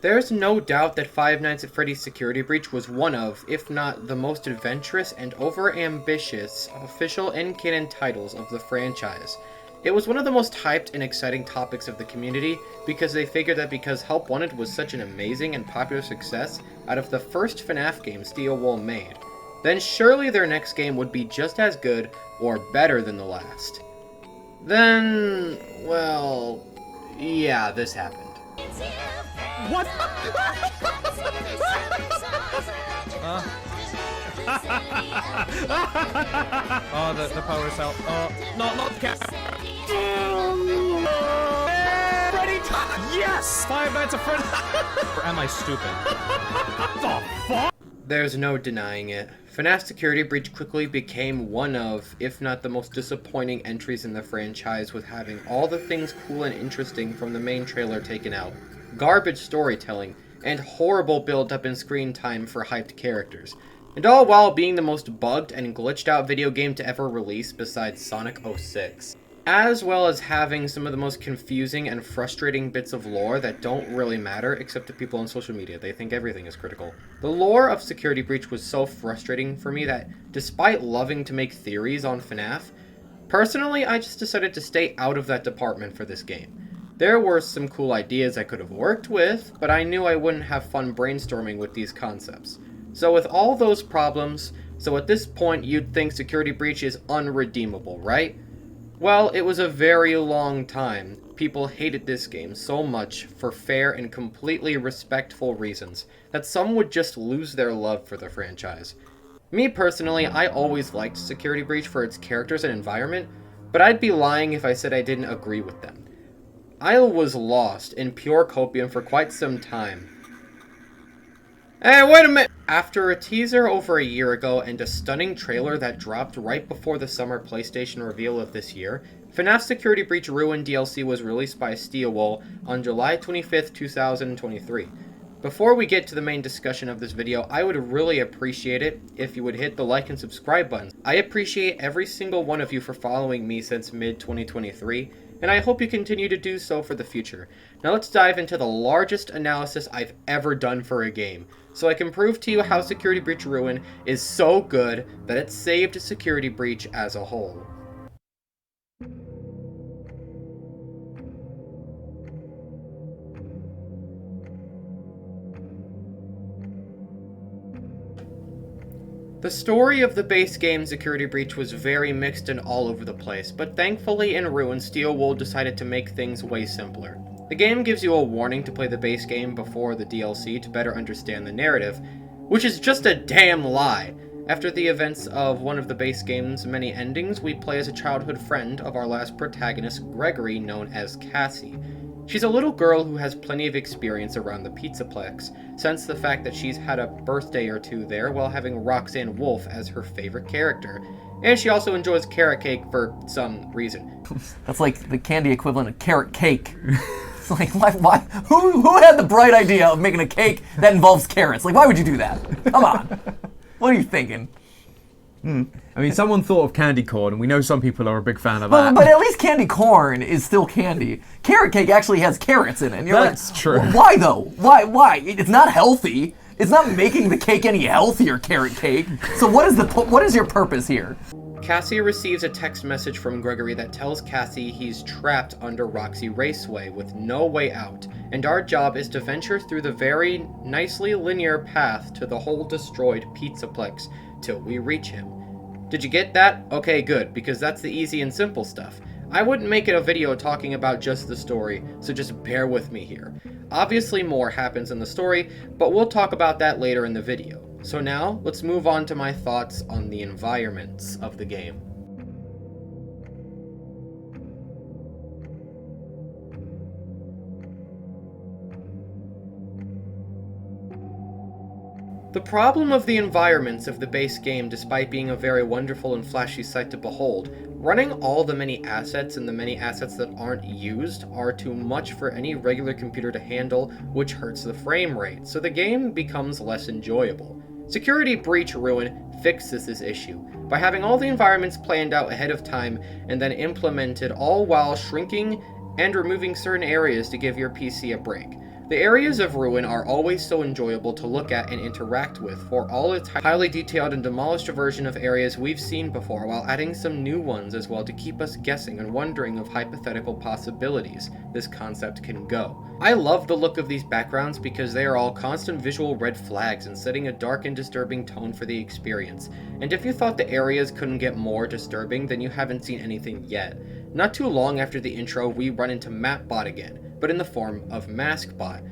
There's no doubt that Five Nights at Freddy's Security Breach was one of, if not the most adventurous and over-ambitious official and canon titles of the franchise. It was one of the most hyped and exciting topics of the community because they figured that because Help Wanted was such an amazing and popular success out of the first FNaF game Steel Wool made, then surely their next game would be just as good or better than the last. Then, well, yeah, this happened. What? Oh, the power is out. Oh, not the cat. Freddy time! Yes! Five Nights at Freddy. Or am I stupid? The fuck? There's no denying it. FNaF Security Breach quickly became one of, if not the most disappointing entries in the franchise, with having all the things cool and interesting from the main trailer taken out, garbage storytelling, and horrible build-up in screen time for hyped characters, and all while being the most bugged and glitched out video game to ever release besides Sonic 06. As well as having some of the most confusing and frustrating bits of lore that don't really matter except to people on social media. They think everything is critical. The lore of Security Breach was so frustrating for me that, despite loving to make theories on FNaF, personally I just decided to stay out of that department for this game. There were some cool ideas I could have worked with, but I knew I wouldn't have fun brainstorming with these concepts. So with all those problems, so at this point you'd think Security Breach is unredeemable, right? Well, it was a very long time. People hated this game so much for fair and completely respectful reasons that some would just lose their love for the franchise. Me personally, I always liked Security Breach for its characters and environment, but I'd be lying if I said I didn't agree with them. I was lost in pure copium for quite some time. Hey, wait a minute! After a teaser over a year ago and a stunning trailer that dropped right before the summer PlayStation reveal of this year, FNaF Security Breach Ruin DLC was released by Steel Wool on July 25th, 2023. Before we get to the main discussion of this video, I would really appreciate it if you would hit the like and subscribe buttons. I appreciate every single one of you for following me since mid-2023, and I hope you continue to do so for the future. Now let's dive into the largest analysis I've ever done for a game, so I can prove to you how Security Breach Ruin is so good that it saved Security Breach as a whole. The story of the base game Security Breach was very mixed and all over the place, but thankfully in Ruin, Steel Wool decided to make things way simpler. The game gives you a warning to play the base game before the DLC to better understand the narrative, which is just a damn lie. After the events of one of the base game's many endings, we play as a childhood friend of our last protagonist, Gregory, known as Cassie. She's a little girl who has plenty of experience around the Pizzaplex, since the fact that she's had a birthday or two there while having Roxanne Wolf as her favorite character. And she also enjoys carrot cake for some reason. That's like the candy equivalent of carrot cake. It's like, why? Who had the bright idea of making a cake that involves carrots? Like, why would you do that? Come on. What are you thinking? I mean, someone thought of candy corn, and we know some people are a big fan of that. But at least candy corn is still candy. Carrot cake actually has carrots in it. And you're That's true. Why though? Why? It's not healthy. It's not making the cake any healthier, carrot cake. So what is your purpose here? Cassie receives a text message from Gregory that tells Cassie he's trapped under Roxy Raceway with no way out, and our job is to venture through the very nicely linear path to the whole destroyed Pizzaplex till we reach him. Did you get that? Okay, good, because that's the easy and simple stuff. I wouldn't make it a video talking about just the story, so just bear with me here. Obviously more happens in the story, but we'll talk about that later in the video. So now, let's move on to my thoughts on the environments of the game. The problem of the environments of the base game, despite being a very wonderful and flashy sight to behold, running all the many assets and the many assets that aren't used are too much for any regular computer to handle, which hurts the frame rate, so the game becomes less enjoyable. Security Breach Ruin fixes this issue by having all the environments planned out ahead of time and then implemented, all while shrinking and removing certain areas to give your PC a break. The areas of ruin are always so enjoyable to look at and interact with, for all its highly detailed and demolished version of areas we've seen before, while adding some new ones as well to keep us guessing and wondering of hypothetical possibilities this concept can go. I love the look of these backgrounds because they are all constant visual red flags and setting a dark and disturbing tone for the experience. And if you thought the areas couldn't get more disturbing, then you haven't seen anything yet. Not too long after the intro, we run into MapBot again, but in the form of MaskBot,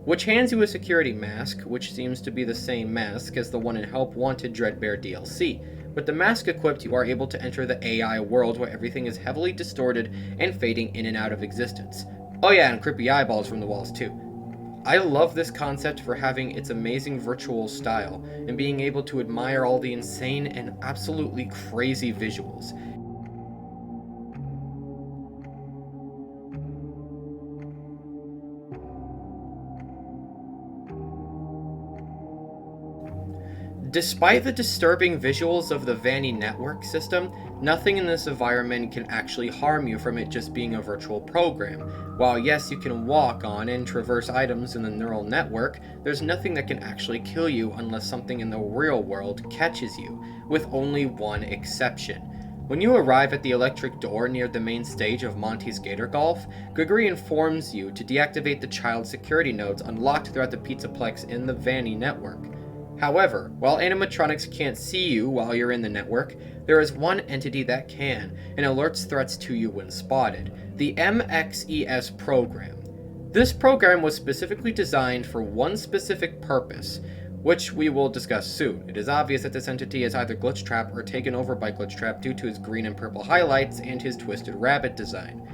which hands you a security mask, which seems to be the same mask as the one in Help Wanted Dreadbear DLC. With the mask equipped, you are able to enter the AI world where everything is heavily distorted and fading in and out of existence. Oh yeah, and creepy eyeballs from the walls too. I love this concept for having its amazing virtual style and being able to admire all the insane and absolutely crazy visuals. Despite the disturbing visuals of the Vanny network system, nothing in this environment can actually harm you from it just being a virtual program. While yes, you can walk on and traverse items in the neural network, there's nothing that can actually kill you unless something in the real world catches you, with only one exception. When you arrive at the electric door near the main stage of Monty's Gator Golf, Gregory informs you to deactivate the child security nodes unlocked throughout the Pizzaplex in the Vanny network. However, while animatronics can't see you while you're in the network, there is one entity that can, and alerts threats to you when spotted: the MXES program. This program was specifically designed for one specific purpose, which we will discuss soon. It is obvious that this entity is either Glitchtrap or taken over by Glitchtrap due to his green and purple highlights and his twisted rabbit design.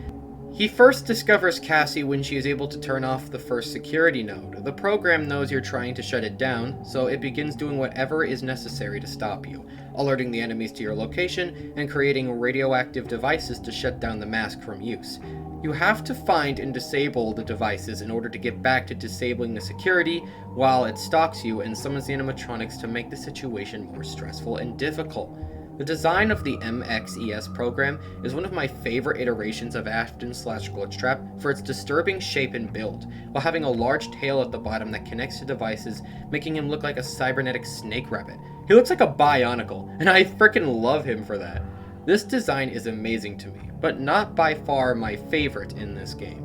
He first discovers Cassie when she is able to turn off the first security node. The program knows you're trying to shut it down, so it begins doing whatever is necessary to stop you, alerting the enemies to your location and creating radioactive devices to shut down the mask from use. You have to find and disable the devices in order to get back to disabling the security while it stalks you and summons the animatronics to make the situation more stressful and difficult. The design of the MXES program is one of my favorite iterations of Afton/Glitchtrap for its disturbing shape and build, while having a large tail at the bottom that connects to devices, making him look like a cybernetic snake rabbit. He looks like a Bionicle, and I freaking love him for that. This design is amazing to me, but not by far my favorite in this game.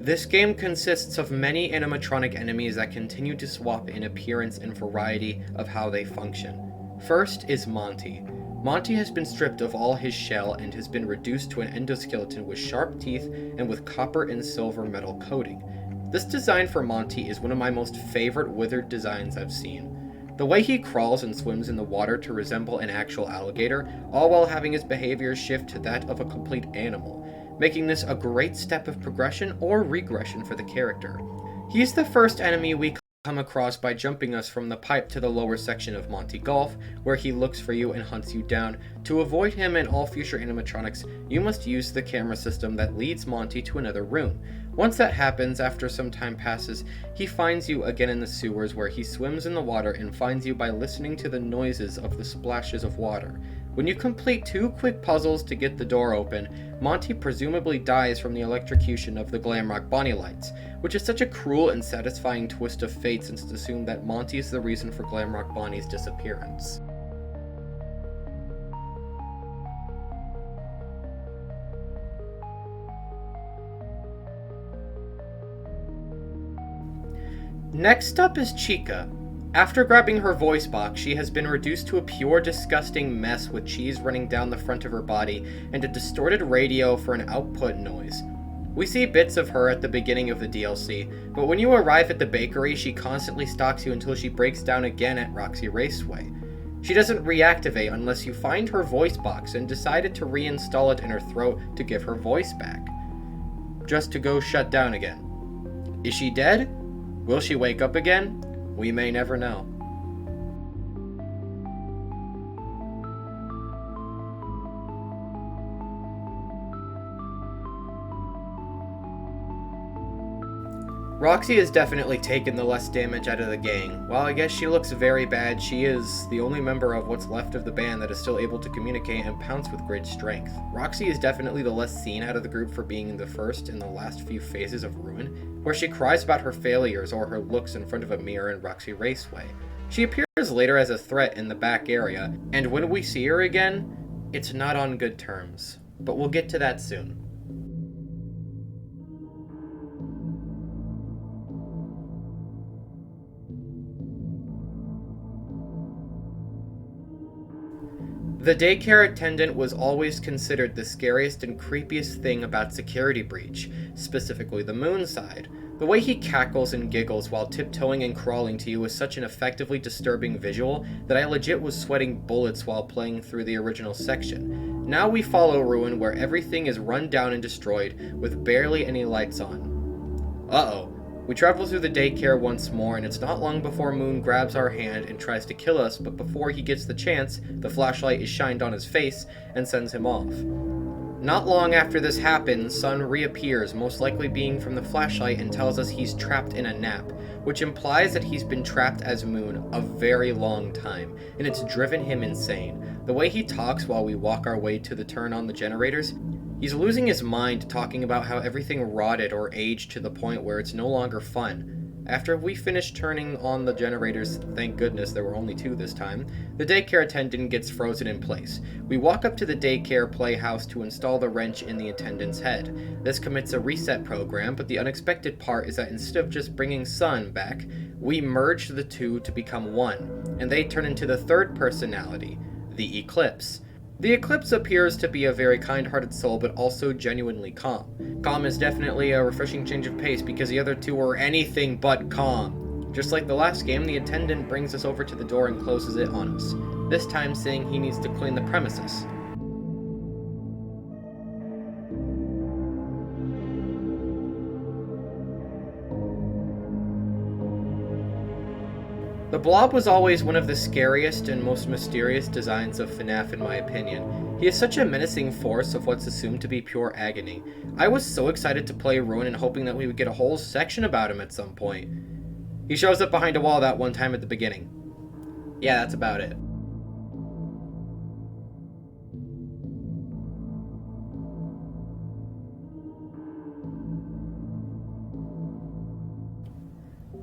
This game consists of many animatronic enemies that continue to swap in appearance and variety of how they function. First is Monty. Monty has been stripped of all his shell and has been reduced to an endoskeleton with sharp teeth and with copper and silver metal coating. This design for Monty is one of my most favorite Withered designs I've seen. The way he crawls and swims in the water to resemble an actual alligator, all while having his behavior shift to that of a complete animal, making this a great step of progression or regression for the character. He's the first enemy we come across by jumping us from the pipe to the lower section of Monty Golf, where he looks for you and hunts you down. To avoid him and all future animatronics, you must use the camera system that leads Monty to another room. Once that happens, after some time passes, he finds you again in the sewers, where he swims in the water and finds you by listening to the noises of the splashes of water. When you complete 2 quick puzzles to get the door open, Monty presumably dies from the electrocution of the Glamrock Bonnie lights, which is such a cruel and satisfying twist of fate since it's assumed that Monty is the reason for Glamrock Bonnie's disappearance. Next up is Chica. After grabbing her voice box, she has been reduced to a pure disgusting mess with cheese running down the front of her body and a distorted radio for an output noise. We see bits of her at the beginning of the DLC, but when you arrive at the bakery, she constantly stalks you until she breaks down again at Roxy Raceway. She doesn't reactivate unless you find her voice box and decided to reinstall it in her throat to give her voice back, just to go shut down again. Is she dead? Will she wake up again? We may never know. Roxy has definitely taken the less damage out of the gang. While I guess she looks very bad, she is the only member of what's left of the band that is still able to communicate and pounce with great strength. Roxy is definitely the less seen out of the group for being in the first and the last few phases of Ruin, where she cries about her failures or her looks in front of a mirror in Roxy Raceway. She appears later as a threat in the back area, and when we see her again, it's not on good terms. But we'll get to that soon. The daycare attendant was always considered the scariest and creepiest thing about Security Breach, specifically the moon side. The way he cackles and giggles while tiptoeing and crawling to you is such an effectively disturbing visual that I legit was sweating bullets while playing through the original section. Now we follow Ruin where everything is run down and destroyed with barely any lights on. Uh-oh. We travel through the daycare once more, and it's not long before Moon grabs our hand and tries to kill us, but before he gets the chance, the flashlight is shined on his face and sends him off. Not long after this happens, Sun reappears, most likely being from the flashlight, and tells us he's trapped in a nap, which implies that he's been trapped as Moon a very long time, and it's driven him insane. The way he talks while we walk our way to the turn on the generators, he's losing his mind talking about how everything rotted or aged to the point where it's no longer fun. After we finish turning on the generators, thank goodness there were only 2 this time, the daycare attendant gets frozen in place. We walk up to the daycare playhouse to install the wrench in the attendant's head. This commits a reset program, but the unexpected part is that instead of just bringing Sun back, we merge the 2 to become one, and they turn into the third personality, the Eclipse. The Eclipse appears to be a very kind-hearted soul, but also genuinely calm. Calm is definitely a refreshing change of pace because the other 2 were anything but calm. Just like the last game, the attendant brings us over to the door and closes it on us, this time saying he needs to clean the premises. The Blob was always one of the scariest and most mysterious designs of FNaF in my opinion. He is such a menacing force of what's assumed to be pure agony. I was so excited to play Ruin and hoping that we would get a whole section about him at some point. He shows up behind a wall that one time at the beginning. Yeah, that's about it.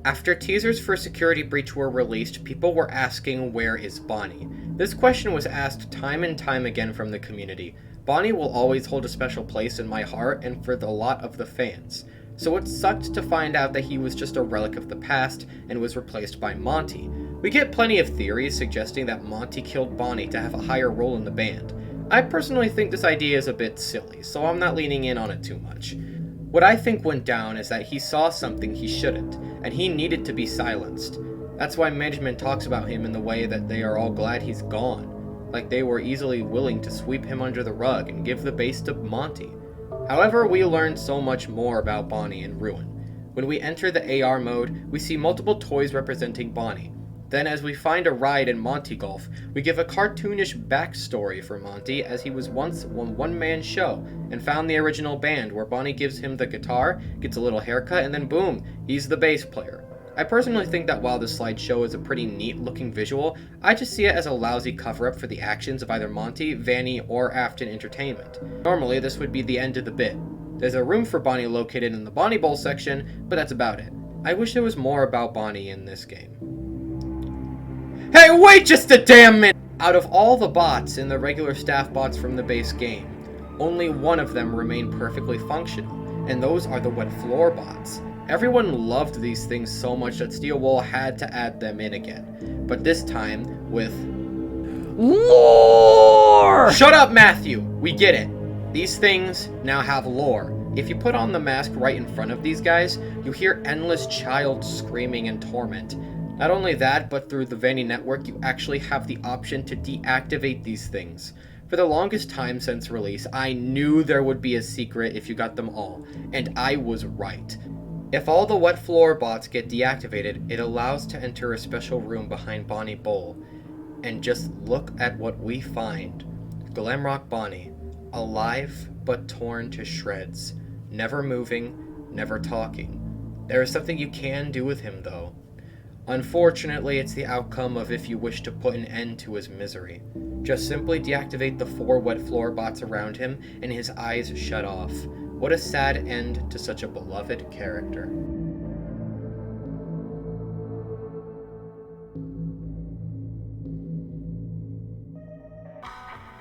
After teasers for Security Breach were released, people were asking, where is Bonnie? This question was asked time and time again from the community. Bonnie will always hold a special place in my heart and for the lot of the fans. So it sucked to find out that he was just a relic of the past and was replaced by Monty. We get plenty of theories suggesting that Monty killed Bonnie to have a higher role in the band. I personally think this idea is a bit silly, so I'm not leaning in on it too much. What I think went down is that he saw something he shouldn't, and he needed to be silenced. That's why management talks about him in the way that they are all glad he's gone, like they were easily willing to sweep him under the rug and give the base to Monty. However, we learned so much more about Bonnie in Ruin. When we enter the AR mode, we see multiple toys representing Bonnie. Then as we find a ride in Monty Golf, we give a cartoonish backstory for Monty as he was once a one-man show and found the original band where Bonnie gives him the guitar, gets a little haircut, and then boom, he's the bass player. I personally think that while this slideshow is a pretty neat looking visual, I just see it as a lousy cover-up for the actions of either Monty, Vanny, or Afton Entertainment. Normally this would be the end of the bit. There's a room for Bonnie located in the Bonnie Bowl section, but that's about it. I wish there was more about Bonnie in this game. Hey, wait just a damn minute! Out of all the bots in the regular staff bots from the base game, only one of them remain perfectly functional, and those are the wet floor bots. Everyone loved these things so much that Steel Wool had to add them in again, but this time with lore! Shut up, Matthew! We get it. These things now have lore. If you put on the mask right in front of these guys, you hear endless child screaming and torment. Not only that, but through the Vanny network, you actually have the option to deactivate these things. For the longest time since release, I knew there would be a secret if you got them all, and I was right. If all the wet floor bots get deactivated, it allows to enter a special room behind Bonnie Bowl. And just look at what we find. Glamrock Bonnie, alive but torn to shreds, never moving, never talking. There is something you can do with him, though. Unfortunately, it's the outcome of if you wish to put an end to his misery. Just simply deactivate the 4 wet floor bots around him, and his eyes shut off. What a sad end to such a beloved character.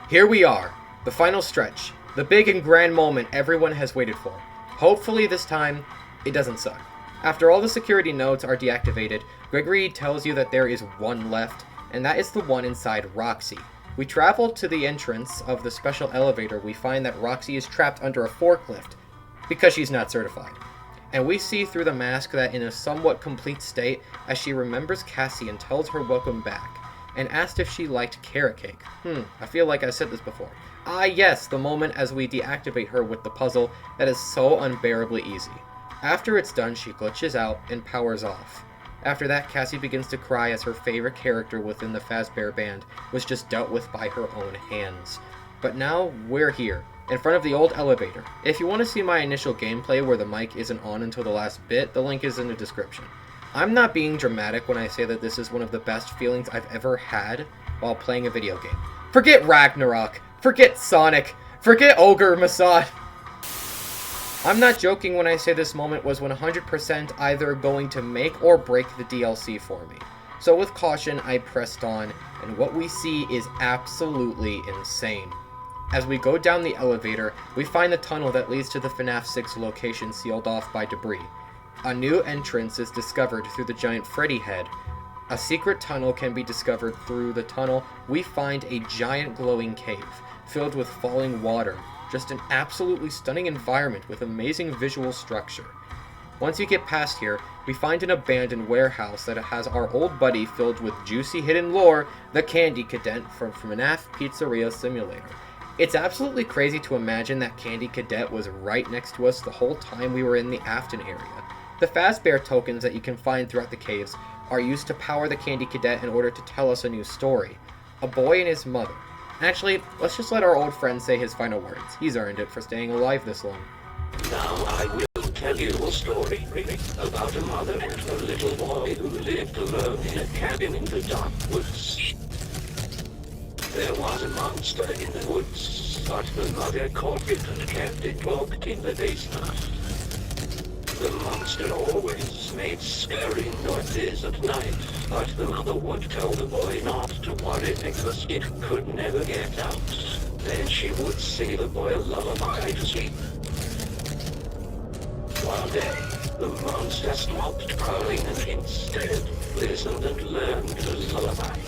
Here we are, the final stretch, the big and grand moment everyone has waited for. Hopefully this time, it doesn't suck. After all the security nodes are deactivated, Gregory tells you that there is one left, and that is the one inside Roxy. We travel to the entrance of the special elevator. We find that Roxy is trapped under a forklift, because she's not certified. And we see through the mask that in a somewhat complete state, as she remembers Cassie and tells her welcome back, and asked if she liked carrot cake. I feel like I said this before. Ah yes, the moment as we deactivate her with the puzzle that is so unbearably easy. After it's done, she glitches out and powers off. After that, Cassie begins to cry as her favorite character within the Fazbear band was just dealt with by her own hands. But now, we're here, in front of the old elevator. If you want to see my initial gameplay where the mic isn't on until the last bit, the link is in the description. I'm not being dramatic when I say that this is one of the best feelings I've ever had while playing a video game. Forget Ragnarok, forget Sonic, forget Ogre Masad. I'm not joking when I say this moment was 100% either going to make or break the DLC for me. So with caution, I pressed on, and what we see is absolutely insane. As we go down the elevator, we find the tunnel that leads to the FNaF 6 location sealed off by debris. A new entrance is discovered through the giant Freddy head. A secret tunnel can be discovered through the tunnel. We find a giant glowing cave, filled with falling water. Just an absolutely stunning environment with amazing visual structure. Once you get past here, we find an abandoned warehouse that has our old buddy filled with juicy hidden lore, the Candy Cadet from FNaF Pizzeria Simulator. It's absolutely crazy to imagine that Candy Cadet was right next to us the whole time we were in the Afton area. The Fazbear tokens that you can find throughout the caves are used to power the Candy Cadet in order to tell us a new story. A boy and his mother. Actually, let's just let our old friend say his final words. He's earned it for staying alive this long. Now I will tell you a story about a mother and her little boy who lived alone in a cabin in the dark woods. There was a monster in the woods, but the mother caught it and kept it locked in the basement. The monster always made scary noises at night, but the mother would tell the boy not to worry because it could never get out. Then she would sing the boy a lullaby to sleep. One day, the monster stopped prowling and instead listened and learned the lullaby.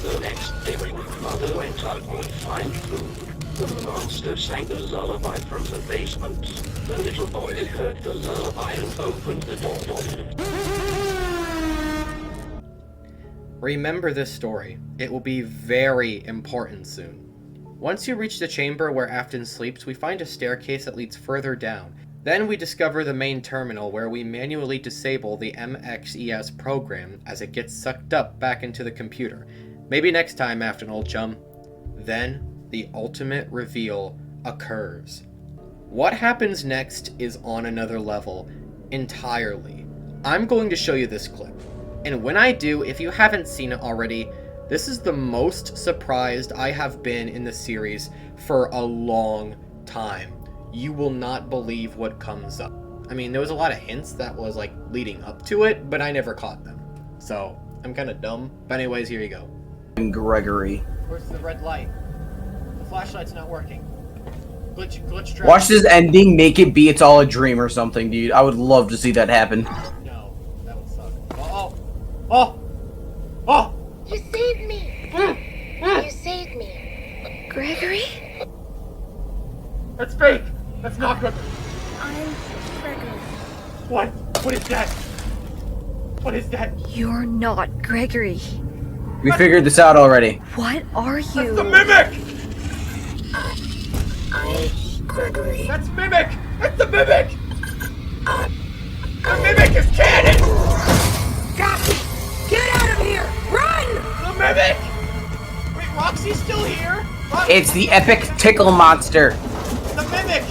The next day, when mother went out to find food, the monster sang the lullaby from the basement. The little boy heard the lullaby and opened the door. Remember this story. It will be very important soon. Once you reach the chamber where Afton sleeps, we find a staircase that leads further down. Then we discover the main terminal where we manually disable the MXES program as it gets sucked up back into the computer. Maybe next time, Afton, old chum. Then, the ultimate reveal occurs. What happens next is on another level entirely. I'm going to show you this clip. And when I do, if you haven't seen it already, this is the most surprised I have been in the series for a long time. You will not believe what comes up. I mean, there was a lot of hints that was like leading up to it, but I never caught them. So, I'm kind of dumb. But anyways, here you go. Gregory. Where's the red light? The flashlight's not working. Glitch drive. Watch this ending, make it be it's all a dream or something, dude. I would love to see that happen. No, that would suck. Oh! You saved me! You saved me. Gregory? That's fake! That's not good! I'm Gregory. What? What is that? What is that? You're not Gregory. We figured this out already. What are you? That's the Mimic! I'm Gregory. That's Mimic! That's the Mimic! The Mimic is Canon! Get out of here! Run! The Mimic! Wait, Roxy's still here? It's the epic tickle monster. The Mimic!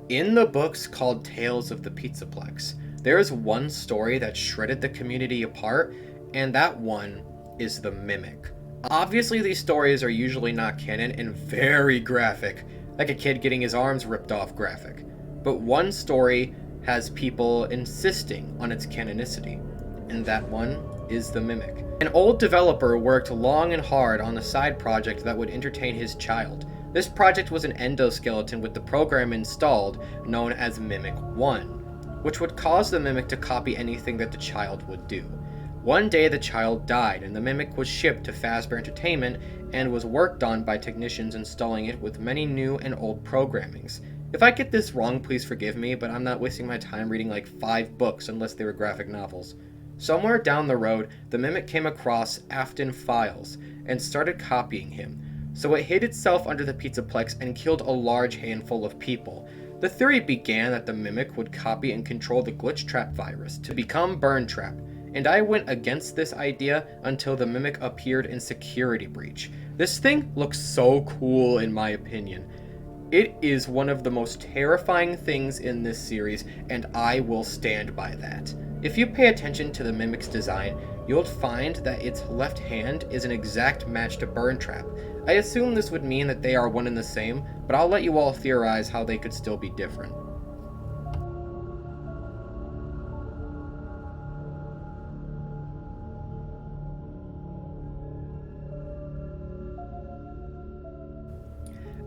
In the books called Tales of the Pizzaplex, there is one story that shredded the community apart, and that one is the Mimic. Obviously, these stories are usually not canon and very graphic, like a kid getting his arms ripped off graphic. But one story has people insisting on its canonicity, and that one is the Mimic. An old developer worked long and hard on a side project that would entertain his child. This project was an endoskeleton with the program installed known as Mimic 1, which would cause the Mimic to copy anything that the child would do. One day the child died and the Mimic was shipped to Fazbear Entertainment and was worked on by technicians installing it with many new and old programmings. If I get this wrong, please forgive me, but I'm not wasting my time reading like 5 books unless they were graphic novels. Somewhere down the road, the Mimic came across Afton files and started copying him. So it hid itself under the Pizzaplex and killed a large handful of people. The theory began that the Mimic would copy and control the Glitch Trap virus to become Burn Trap, and I went against this idea until the Mimic appeared in Security Breach. This thing looks so cool in my opinion. It is one of the most terrifying things in this series, and I will stand by that. If you pay attention to the Mimic's design, you'll find that its left hand is an exact match to Burn Trap. I assume this would mean that they are one and the same, but I'll let you all theorize how they could still be different.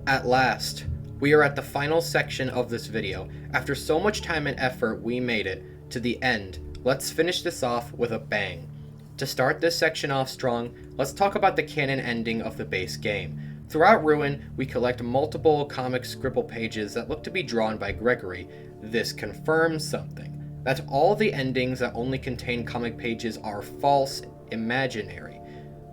At last, we are at the final section of this video. After so much time and effort, we made it to the end. Let's finish this off with a bang. To start this section off strong, let's talk about the canon ending of the base game. Throughout Ruin, we collect multiple comic scribble pages that look to be drawn by Gregory. This confirms something, that all the endings that only contain comic pages are false, imaginary.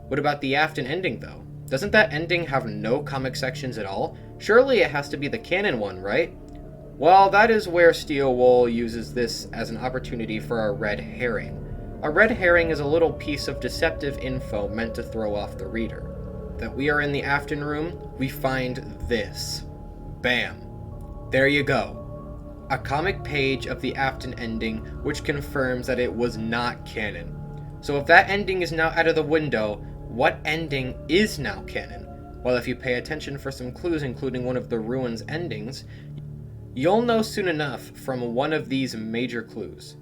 What about the Afton ending though? Doesn't that ending have no comic sections at all? Surely it has to be the canon one, right? Well, that is where Steel Wool uses this as an opportunity for a red herring. A red herring is a little piece of deceptive info meant to throw off the reader. That we are in the Afton room, we find this. Bam. There you go. A comic page of the Afton ending which confirms that it was not canon. So if that ending is now out of the window, what ending is now canon? Well, if you pay attention for some clues, including one of the Ruins endings, you'll know soon enough from one of these major clues.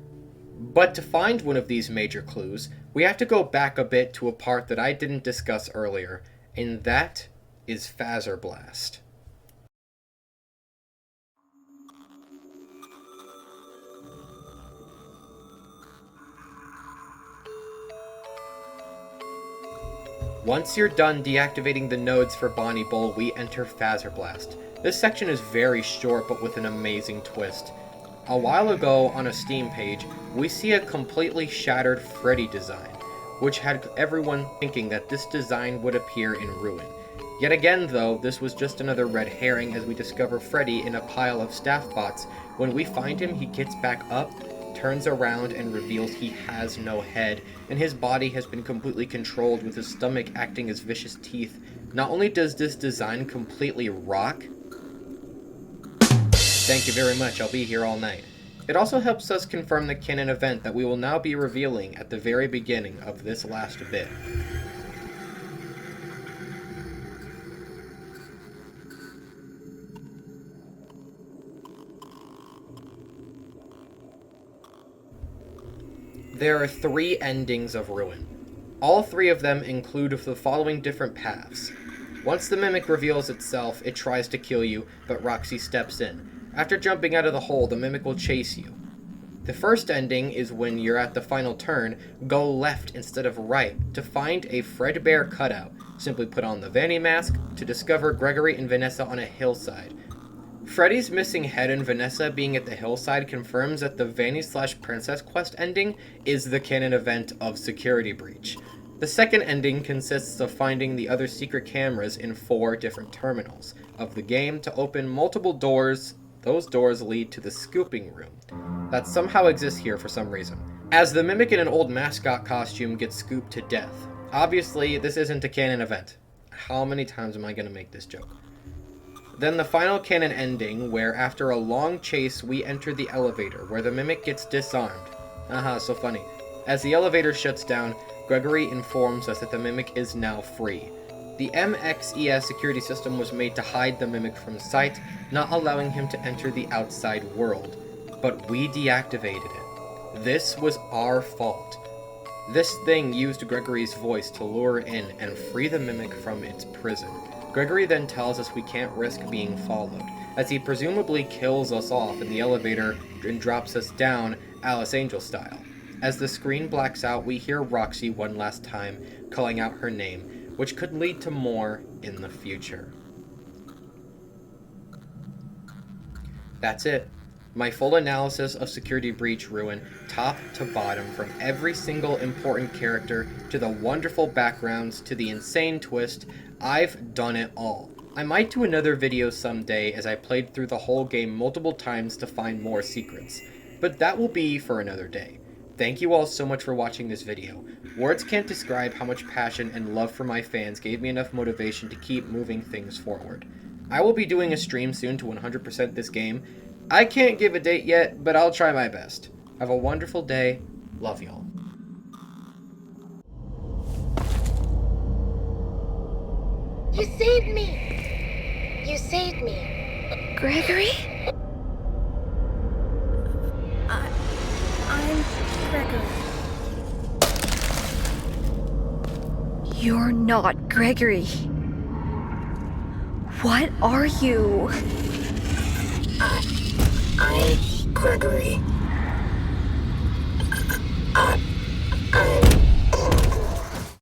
But to find one of these major clues, we have to go back a bit to a part that I didn't discuss earlier, and that is Phaser Blast. Once you're done deactivating the nodes for Bonnie Bowl, we enter Phaser Blast. This section is very short but with an amazing twist. A while ago on a Steam page, we see a completely shattered Freddy design, which had everyone thinking that this design would appear in Ruin. Yet again though, this was just another red herring as we discover Freddy in a pile of staff bots. When we find him, he gets back up, turns around and reveals he has no head, and his body has been completely controlled with his stomach acting as vicious teeth. Not only does this design completely rock, thank you very much, I'll be here all night. It also helps us confirm the canon event that we will now be revealing at the very beginning of this last bit. There are 3 endings of Ruin. All 3 of them include the following different paths. Once the Mimic reveals itself, it tries to kill you, but Roxy steps in. After jumping out of the hole, the Mimic will chase you. The first ending is when you're at the final turn, go left instead of right to find a Fredbear cutout. Simply put on the Vanny mask to discover Gregory and Vanessa on a hillside. Freddy's missing head and Vanessa being at the hillside confirms that the Vanny/Princess quest ending is the canon event of Security Breach. The second ending consists of finding the other secret cameras in 4 different terminals of the game to open multiple doors. Those doors lead to the scooping room that somehow exists here for some reason, as the Mimic in an old mascot costume gets scooped to death. Obviously, this isn't a canon event. How many times am I going to make this joke? Then the final canon ending, where after a long chase we enter the elevator, where the mimic gets disarmed. Aha, so funny. As the elevator shuts down, Gregory informs us that the mimic is now free. The MXES security system was made to hide the mimic from sight, not allowing him to enter the outside world. But we deactivated it. This was our fault. This thing used Gregory's voice to lure in and free the mimic from its prison. Gregory then tells us we can't risk being followed, as he presumably kills us off in the elevator and drops us down Alice Angel style. As the screen blacks out, we hear Roxy one last time, calling out her name, which could lead to more in the future. That's it. My full analysis of Security Breach Ruin, top to bottom, from every single important character, to the wonderful backgrounds, to the insane twist, I've done it all. I might do another video someday as I played through the whole game multiple times to find more secrets, but that will be for another day. Thank you all so much for watching this video. Words can't describe how much passion and love for my fans gave me enough motivation to keep moving things forward. I will be doing a stream soon to 100% this game. I can't give a date yet, but I'll try my best. Have a wonderful day. Love y'all. You saved me! You saved me. Gregory? I'm Gregory. You're not Gregory. What are you? I'm Gregory.